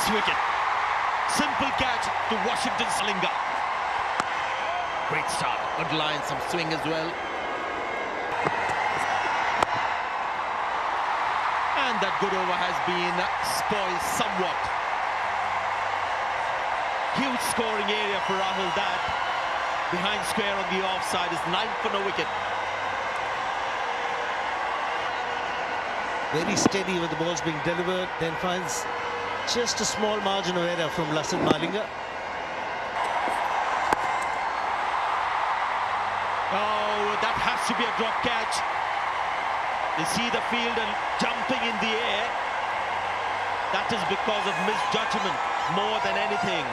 wicket. Simple catch to Washington Srilanka. Great start. Good line, some swing as well. And that good over has been spoiled somewhat. Huge scoring area for Rahul. That behind square on the offside is 9 for no wicket. Very steady when the ball's being delivered, then finds just a small margin of error from Lassan Malinga. Oh, that has to be a drop catch. You see the fielder jumping in the air. That is because of misjudgment more than anything.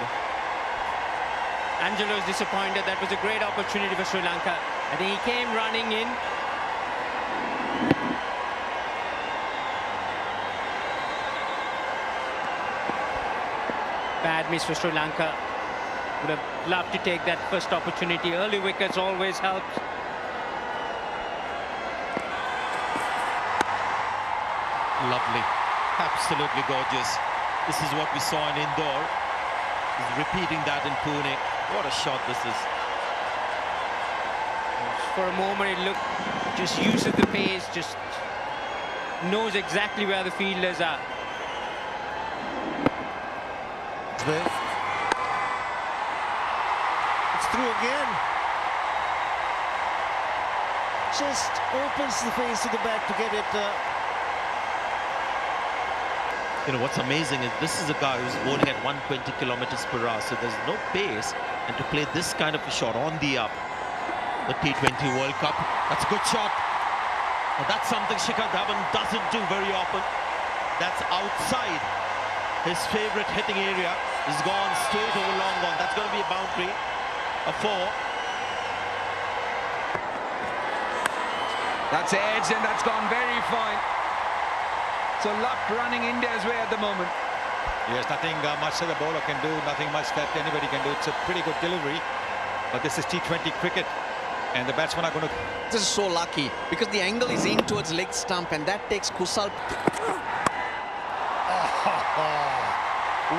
Angelo is disappointed. That was a great opportunity for Sri Lanka. I think he came running in. Bad miss for Sri Lanka. Would have loved to take that first opportunity. Early wickets always help. Lovely. Absolutely gorgeous. This is what we saw in Indore. He's repeating that in Pune. What a shot this is. For a moment it looked, just uses the pace, just knows exactly where the fielders are. It's through again. Just opens the face of the bat to get it. You know, what's amazing is this is a guy who's bowling at 120 kilometers per hour, so there's no pace. And to play this kind of a shot on the up, the T20 World Cup, that's a good shot. Now that's something Shikhar Dhawan doesn't do very often. That's outside his favorite hitting area. He's gone straight over long on. That's going to be a boundary, a 4. That's edged and that's gone very fine. So luck running India's way at the moment. Yes, nothing much that the bowler can do, nothing much that anybody can do. It's a pretty good delivery, but this is T20 cricket, and the batsmen are going to... This is so lucky because the angle is in towards leg stump, and that takes Kusal.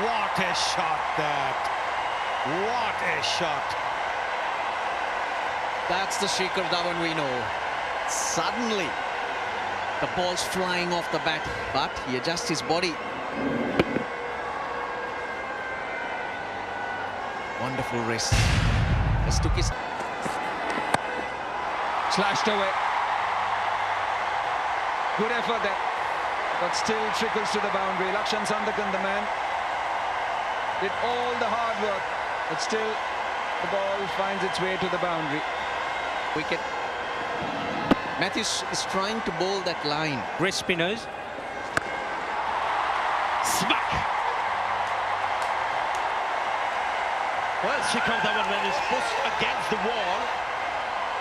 What a shot that! What a shot! That's the Shikhar Dhawan we know. Suddenly, the ball's flying off the bat, but he adjusts his body. Wonderful wrist. Just took his... Slashed away. Good effort there, but still trickles to the boundary. Lakshan Sandakan, the man, did all the hard work, but still the ball finds its way to the boundary. Wicket. Matthews is trying to bowl that line. Wrist spinners. Smack! Well, Shikhar Dhawan, when he's pushed against the wall,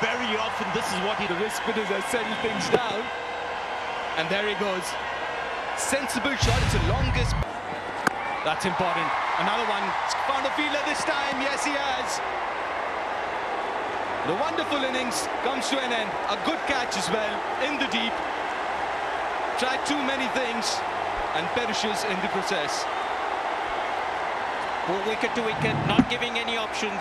very often this is what he... The wrist spinners have settled things down. And there he goes. Sensible shot. It's the longest. That's important. Another one. He's found a fielder this time. Yes, he has. The wonderful innings comes to an end. A good catch as well in the deep. Tried too many things and perishes in the process. Wicket to wicket, not giving any options.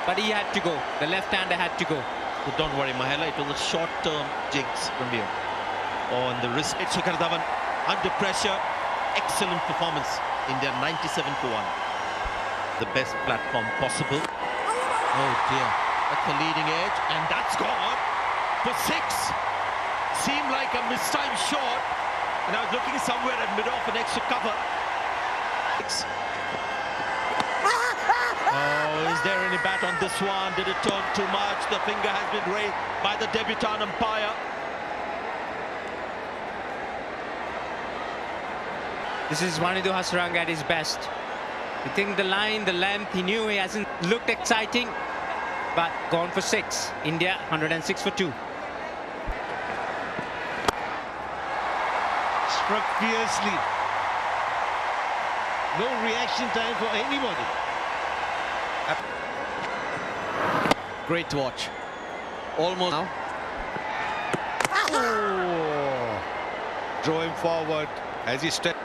But he had to go. The left-hander had to go. But don't worry, Mahela, it was a short-term jinx from you. On the wrist, Shikhar Dhawan under pressure. Excellent performance. India 97 for 1. The best platform possible. Oh dear, that's the leading edge, and that's gone for 6. Seemed like a mistimed shot, and I was looking somewhere at mid-off an extra cover. 6. Oh, is there any bat on this one? Did it turn too much? The finger has been raised by the debutant umpire. This is Vanidhu Hasaranga at his best. You think the line, the length, he knew he hasn't looked exciting, but gone for 6. India 106 for 2. Struck fiercely. No reaction time for anybody. Great to watch. Almost now. Oh. Draw him forward as he steps.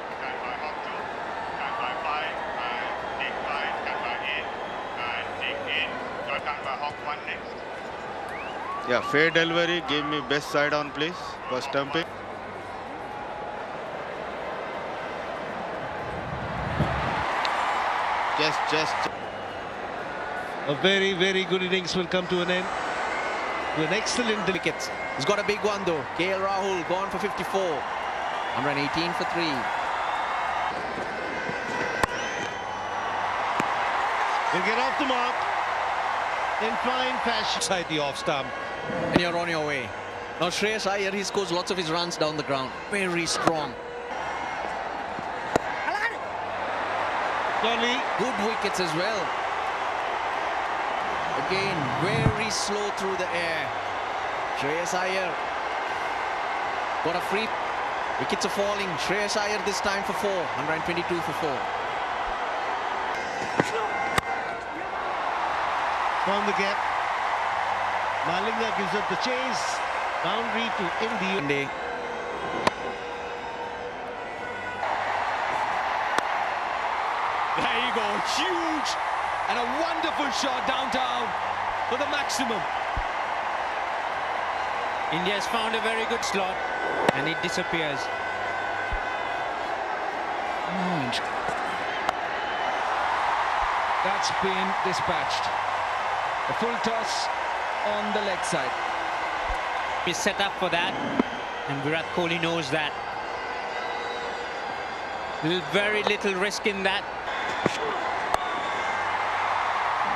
Yeah, fair delivery. Give me best side on, please, for stumping. Just. A very, very good innings will come to an end. With an excellent Wickets. He's got a big one though. KL Rahul gone for 54. 118 for 3. He'll get off the mark in fine fashion. Inside the off stump. And you're on your way. Now Shreyas Iyer, he scores lots of his runs down the ground. Very strong. Good wickets as well. Again, very slow through the air. Shreyas Iyer got a free. Wickets are falling. Shreyas Iyer this time for 4. 122 for 4. Found the gap. Malinga gives up the chase. Boundary to India. There you go, huge and a wonderful shot downtown for the maximum. India has found a very good slot and it disappears. That's been dispatched. A full toss on the leg side. He's set up for that and Virat Kohli knows that. Very little risk in that.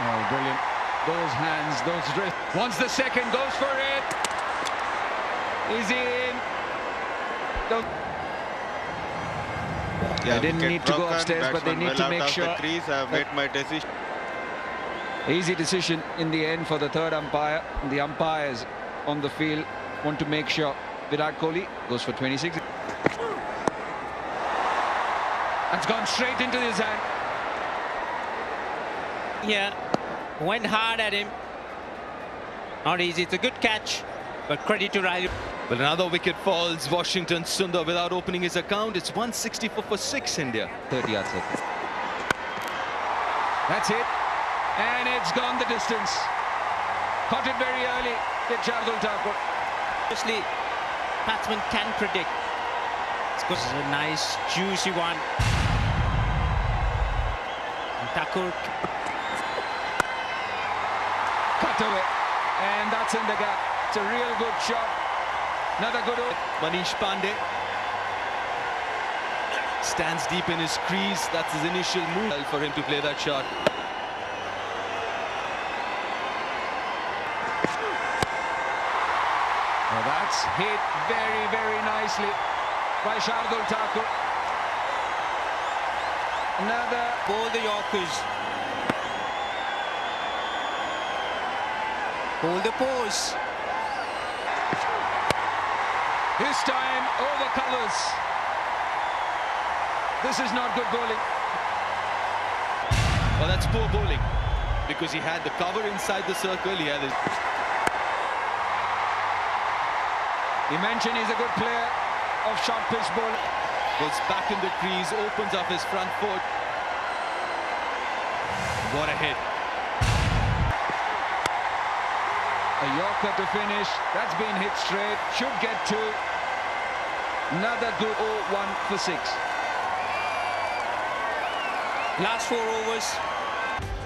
Oh, brilliant. Those hands, those wrists. Once the second goes for it. Is in. Yeah, They didn't need to go upstairs, but they need to make sure. The crease. I have made my decision. Easy decision in the end for the third umpire. The umpires on the field want to make sure Virat Kohli goes for 26. It's gone straight into his hand. Yeah, went hard at him. Not easy. It's a good catch, but credit to Riley. But another wicket falls. Washington Sundar without opening his account. It's 164 for 6 India. 30 yards. That's it. And it's gone the distance. Caught it very early. Did Shardul Thakur. Obviously, batsman can predict. This is a nice, juicy one. And Thakur. Cut away. And that's in the gap. It's a real good shot. Another good over. Manish Pandey stands deep in his crease. That's his initial move for him to play that shot. Well, that's hit very, very nicely by Shardul Thakur. Another. Bowl the Yorkers. Hold the pose. This time over colours. This is not good bowling. Well, that's poor bowling because he had the cover inside the circle. He had his... He mentioned he's a good player of short pitch bowling. Goes back in the crease, opens up his front foot. What a hit. A Yorker to finish. That's been hit straight. Should get 2. Another good 0-1 for 6. Last 4 overs.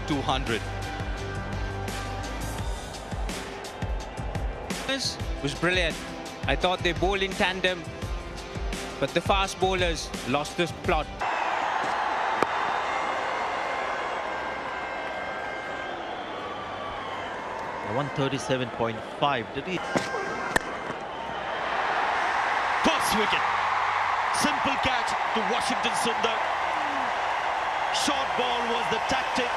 200. Was brilliant. I thought they bowled in tandem, but the fast bowlers lost this plot. 137.5. Did he? Cross wicket. Simple catch to Washington Sundar. Short ball was the tactic,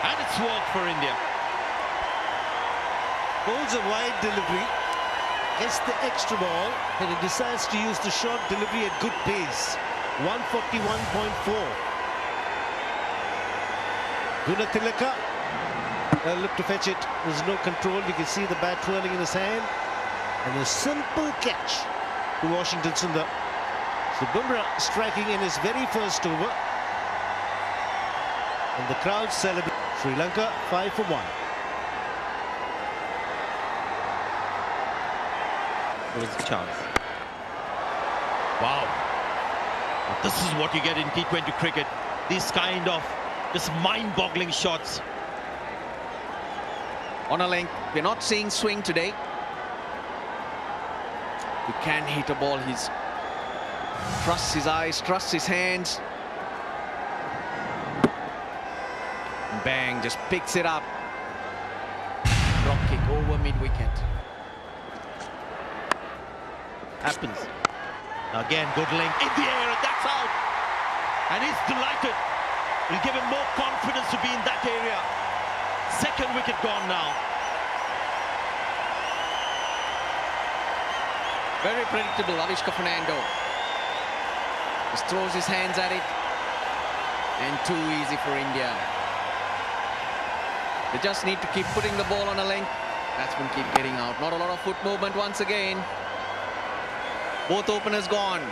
and it's worked for India. Bowls a wide delivery, gets the extra ball, and he decides to use the short delivery at good pace. 141.4. Gunatilaka looked to fetch it. There's no control. You can see the bat twirling in his hand. And a simple catch to Washington Sundar. So Bumrah striking in his very first over. And the crowd celebrate. Sri Lanka 5 for 1. There was a chance. Wow. This is what you get in T20 cricket. These kind of just mind-boggling shots. On a length, we're not seeing swing today. He can hit a ball. He's trusts his eyes, trusts his hands. Bang, just picks it up. Drop kick over mid-wicket. Happens. Again, good length in the air, and that's out. And he's delighted. It'll give him more confidence to be in that area. Second wicket gone now. Very predictable, Avishka Fernando. Just throws his hands at it. And too easy for India. They just need to keep putting the ball on a length. Batsmen keep getting out. Not a lot of foot movement once again. Both openers gone.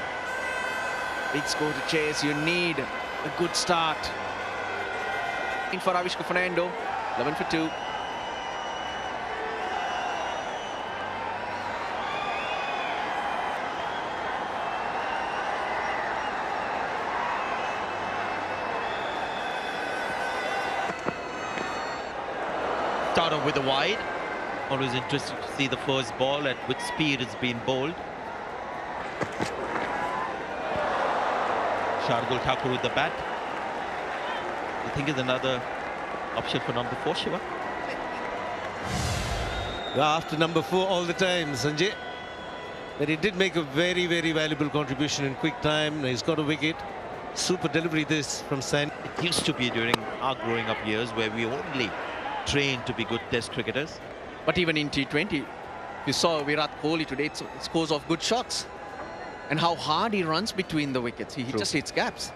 Big score to chase. You need a good start. For Avishka Fernando, 11 for 2. Start off with a wide. Always interesting to see the first ball at which speed it's been bowled. Shardul Thakur with the bat. I think is another option for number 4, Shiva. After number 4 all the time, Sanjay. But he did make a very, very valuable contribution in quick time. He's got a wicket. Super delivery this from San. It used to be during our growing up years where we only trained to be good test cricketers. But even in T20, you saw Virat Kohli today, it scores off good shots. And how hard he runs between the wickets. He just hits gaps.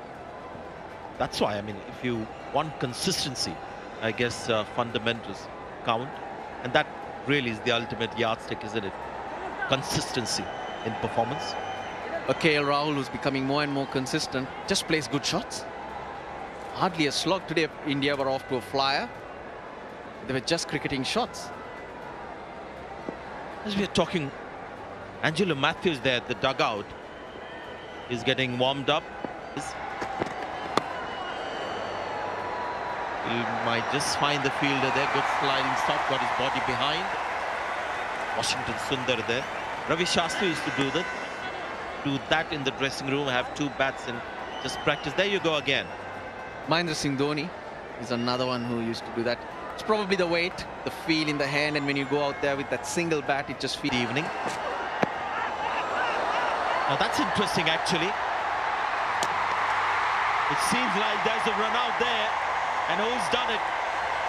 That's why, I mean, if you want consistency, I guess fundamentals count. And that really is the ultimate yardstick, isn't it? Consistency in performance. KL Rahul, who's becoming more and more consistent, just plays good shots. Hardly a slog. Today, India were off to a flyer. They were just cricketing shots. As we are talking, Angelo Matthews there at the dugout is getting warmed up. He might just find the fielder there. Good sliding stop, got his body behind. Washington Sundar there. Ravi Shastri used to do that in the dressing room, have 2 bats and just practice. There you go again. Mahendra Singh Dhoni is another one who used to do that. It's probably the weight, the feel in the hand, and when you go out there with that single bat, it just feels. Evening. Now that's interesting, actually. It seems like there's a run out there, and who's done it?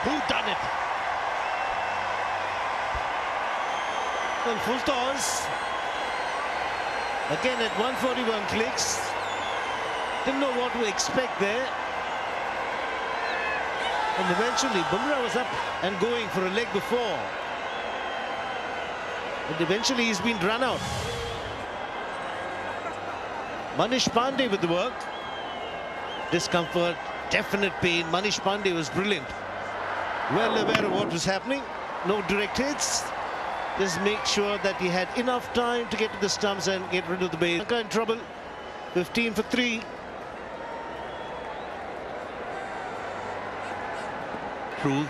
Who done it? Well, full toss. Again at 141 clicks. Didn't know what to expect there. And eventually, Bumrah was up and going for a leg before. And eventually, he's been run out. Manish Pandey with the work. Discomfort, definite pain. Manish Pandey was brilliant. Well aware of what was happening. No direct hits. Just make sure that he had enough time to get to the stumps and get rid of the base. Sri Lanka in trouble. 15 for 3. Prove.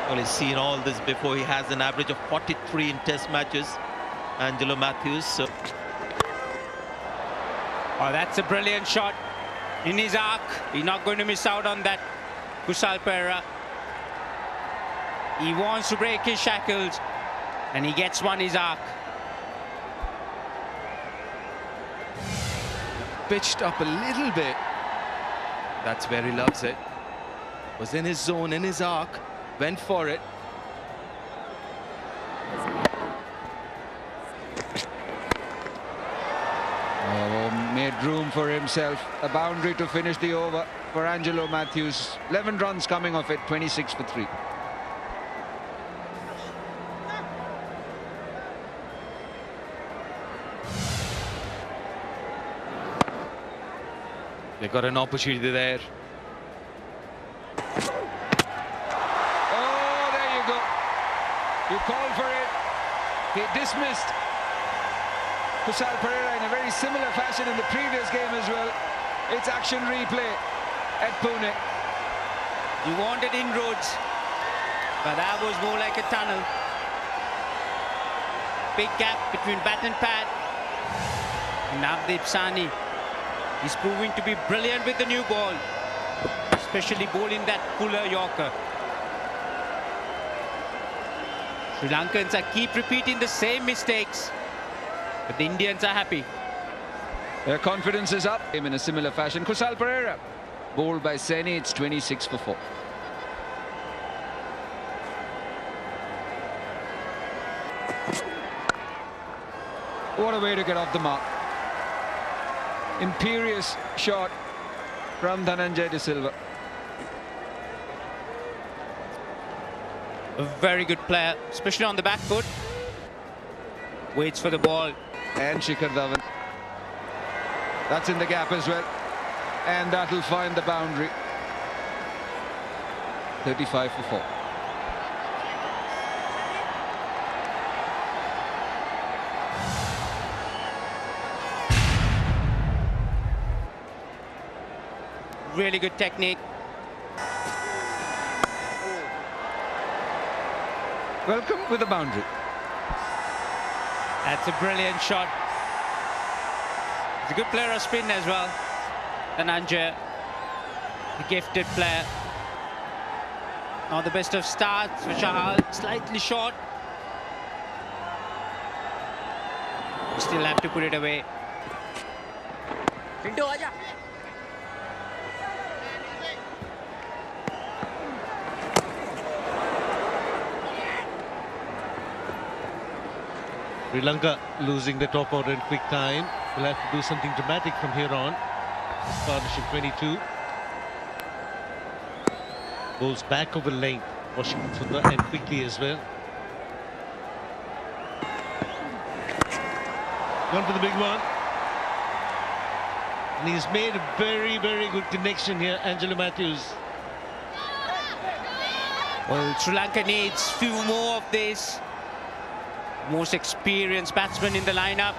Well, he's seen all this before. He has an average of 43 in test matches. Angelo Matthews. So. Oh, that's a brilliant shot in his arc. He's not going to miss out on that. Kushal Perera. He wants to break his shackles, and he gets one his arc. Pitched up a little bit. That's where he loves it. Was in his zone, in his arc, went for it. Oh, made room for himself. A boundary to finish the over for Angelo Matthews. 11 runs coming off it, 26 for 3. They got an opportunity there. Oh, there you go. You called for it. dismissed Kusal Pereira in a very similar fashion in the previous game as well. It's action replay at Pune. You wanted inroads, but that was more like a tunnel. Big gap between bat and pad. Navdeep Sani is proving to be brilliant with the new ball, especially bowling that puller Yorker. Sri Lankans keep repeating the same mistakes, but the Indians are happy. Their confidence is up in a similar fashion. Kusal Pereira, bowled by Saini, it's 26 for 4. What a way to get off the mark. Imperious shot from Dhananjay De Silva. A very good player, especially on the back foot. Waits for the ball. And Shikhar Dhawan. That's in the gap as well. And that'll find the boundary. 35 for 4. Really good technique. Welcome with the boundary. That's a brilliant shot. He's a good player of spin as well. Dhananjay, a gifted player. Not the best of starts for Chahal, slightly short. Still have to put it away. Pinto, aja. Sri Lanka losing the top order in quick time. Will have to do something dramatic from here on. This partnership 22. Goes back over length. Washington Sundar and quickly as well. Gone for the big one. And he's made a very, very good connection here, Angelo Matthews. Well, Sri Lanka needs few more of this. Most experienced batsman in the lineup.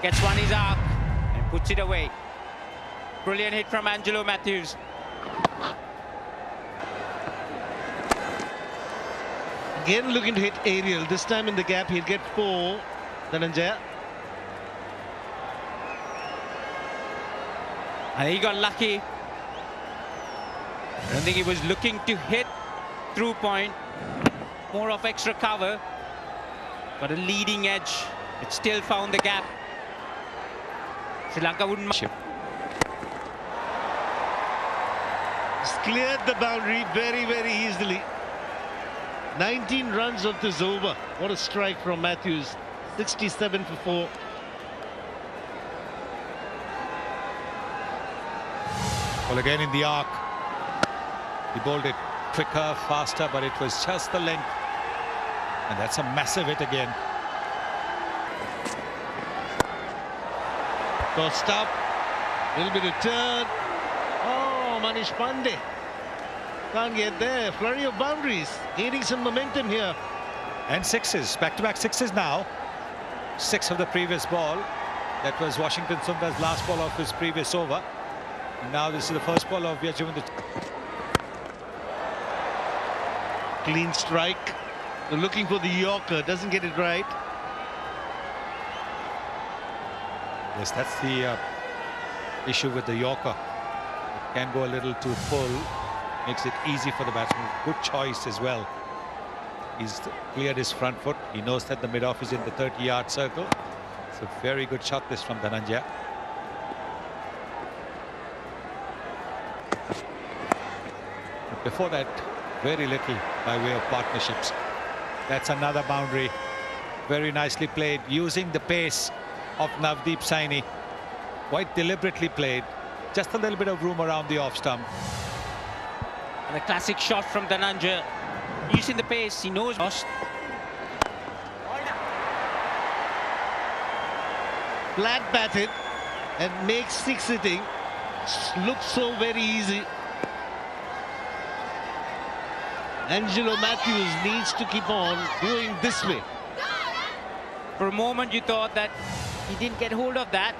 Gets one his arc and puts it away. Brilliant hit from Angelo Matthews. Again looking to hit aerial. This time in the gap he'll get 4. Dhananjay. And he got lucky. I don't think he was looking to hit through point. More of extra cover. But a leading edge. It still found the gap. Sri Lanka wouldn't. He's cleared the boundary very, very easily. 19 runs of this over. What a strike from Matthews. 67 for 4. Well, again in the arc. He bowled it quicker, faster, but it was just the length. And that's a massive hit again. Tossed up. Little bit of turn. Oh, Manish Pandey. Can't get there. Flurry of boundaries. Gaining some momentum here. And sixes. Back-to-back sixes now. 6 of the previous ball. That was Washington Sundar's last ball of his previous over. And now this is the first ball of Yajuventus. Clean strike. They're looking for the Yorker. Doesn't get it right. Yes, that's the issue with the Yorker. It can go a little too full. Makes it easy for the batsman. Good choice as well. He's cleared his front foot. He knows that the mid-off is in the 30-yard circle. It's a very good shot this from Dhananjay. But before that, very little by way of partnerships. That's another boundary. Very nicely played, using the pace of Navdeep Saini. Quite deliberately played. Just a little bit of room around the off stump. And a classic shot from Dhananjay. Using the pace, he knows. Flat batted and makes 6 hitting. Looks so very easy. Angelo Matthews needs to keep on doing this way. For a moment, you thought that he didn't get hold of that.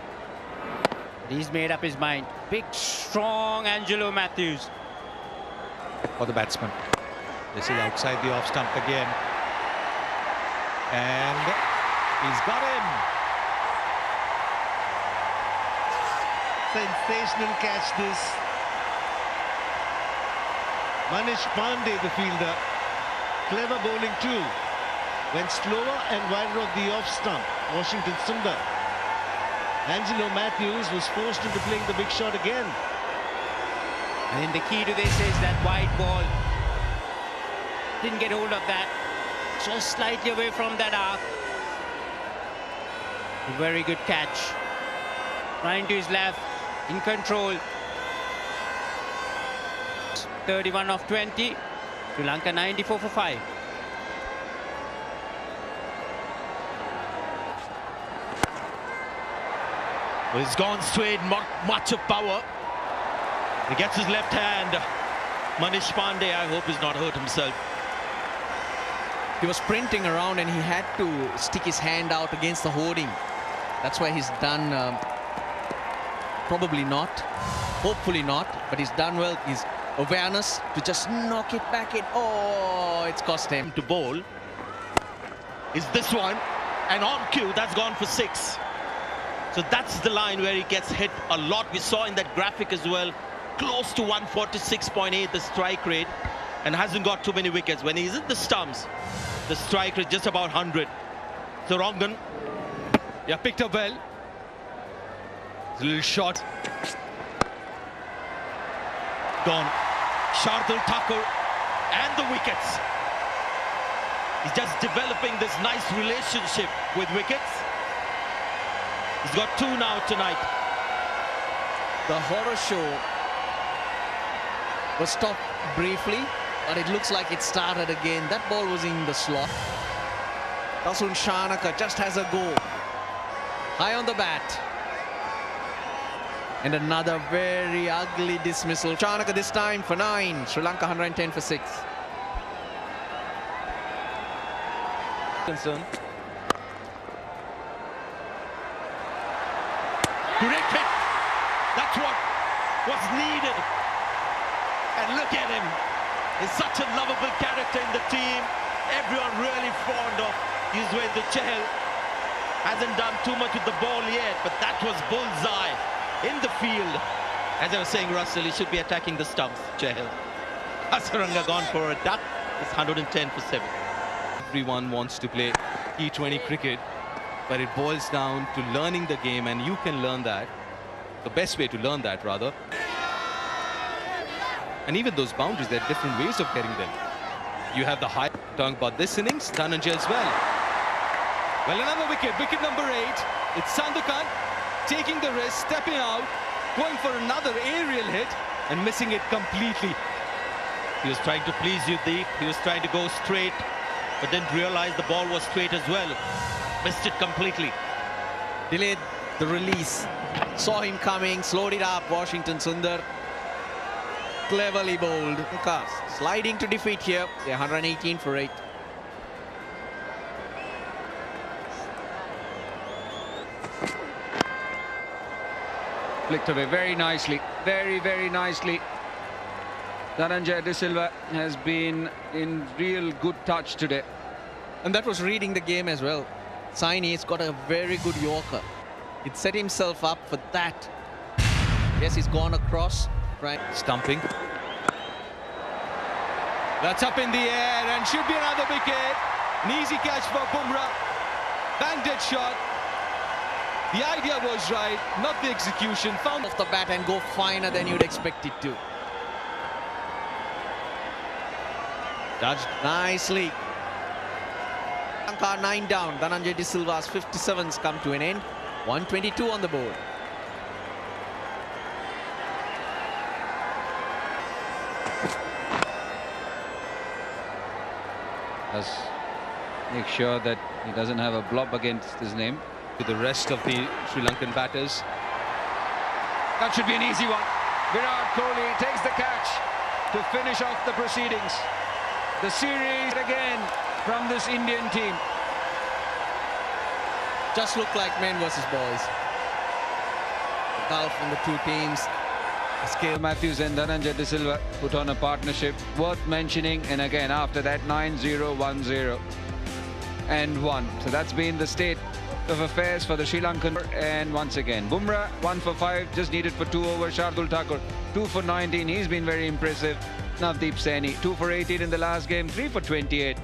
But he's made up his mind. Big, strong Angelo Matthews. For the batsman. This is outside the off stump again. And he's got him. Sensational catch this. Manish Pandey, the fielder, clever bowling too. Went slower and wider of the off stump. Washington Sundar. Angelo Matthews was forced into playing the big shot again. I think the key to this is that wide ball. Didn't get hold of that. Just slightly away from that arc. A very good catch. Trying to his left. In control. 31 of 20. Sri Lanka 94 for 5. Well, he's gone straight, not much of power. He gets his left hand. Manish Pandey, I hope he's not hurt himself. He was sprinting around and he had to stick his hand out against the hoarding. That's why he's done, probably not, hopefully not, but he's done well. His awareness to just knock it back in. Oh, it's cost him. To bowl is this one, and on cue, that's gone for 6. So that's the line where he gets hit a lot. We saw in that graphic as well, close to 146.8 the strike rate, and hasn't got too many wickets. When he's in the stumps, the strike rate just about 100. So Rangan, Yeah, picked up well. It's a little short. gone. Shardul Thakur and the wickets. He's just developing this nice relationship with wickets. He's got 2 now tonight. The horror show was stopped briefly, but it looks like it started again. That ball was in the slot. Tasun Shanaka just has a go. High on the bat. And another very ugly dismissal. Shanaka this time for 9. Sri Lanka 110 for 6. Concern. Great hit. That's what was needed. And look at him. He's such a lovable character in the team. Everyone really fond of Yuzvendra Chahal. Hasn't done too much with the ball yet, but that was bullseye in the field. As I was saying, Russell, he should be attacking the stumps, Chahal. Hasaranga gone for a duck. It's 110 for 7. Everyone wants to play T20 cricket, but it boils down to learning the game, and you can learn that. The best way to learn that, rather. And even those boundaries, there are different ways of getting them. You have the high. Talking about this innings, Dhananjay as well. Well, another wicket, wicket number 8. It's Sandakan taking the risk, stepping out, going for another aerial hit and missing it completely. He was trying to please you, Deep. He was trying to go straight, but didn't realize the ball was straight as well. Missed it completely. Delayed the release. Saw him coming, slowed it up. Washington Sundar cleverly bowled. Sliding to defeat here. They're 118 for 8. Flicked away very nicely, very nicely. Dhananjay De Silva has been in real good touch today. And that was reading the game as well. Saini's got a very good Yorker. He'd set himself up for that. Yes, he's gone across. Right. Stumping. That's up in the air and should be another wicket. An easy catch for Bumrah. Bang dead shot. The idea was right, not the execution. Found Off the bat and go finer than you'd expect it to. Judged nicely. Lanka 9 down. Dhananjay De Silva's 57s come to an end. 122 on the board. Does make sure that he doesn't have a blob against his name. to the rest of the Sri Lankan batters. That should be an easy one. Virat Kohli takes the catch to finish off the proceedings. The series again from this Indian team. just look like men versus boys. The gulf in the two teams. Scale Matthews and Dhananjay De Silva put on a partnership worth mentioning, and again after that 9-0, 1-0 and 1. So that's been the state of affairs for the Sri Lankan. And once again, Bumrah 1 for 5, just needed for 2 overs. Shardul Thakur 2 for 19, he's been very impressive. Navdeep Saini 2 for 18 in the last game, 3 for 28.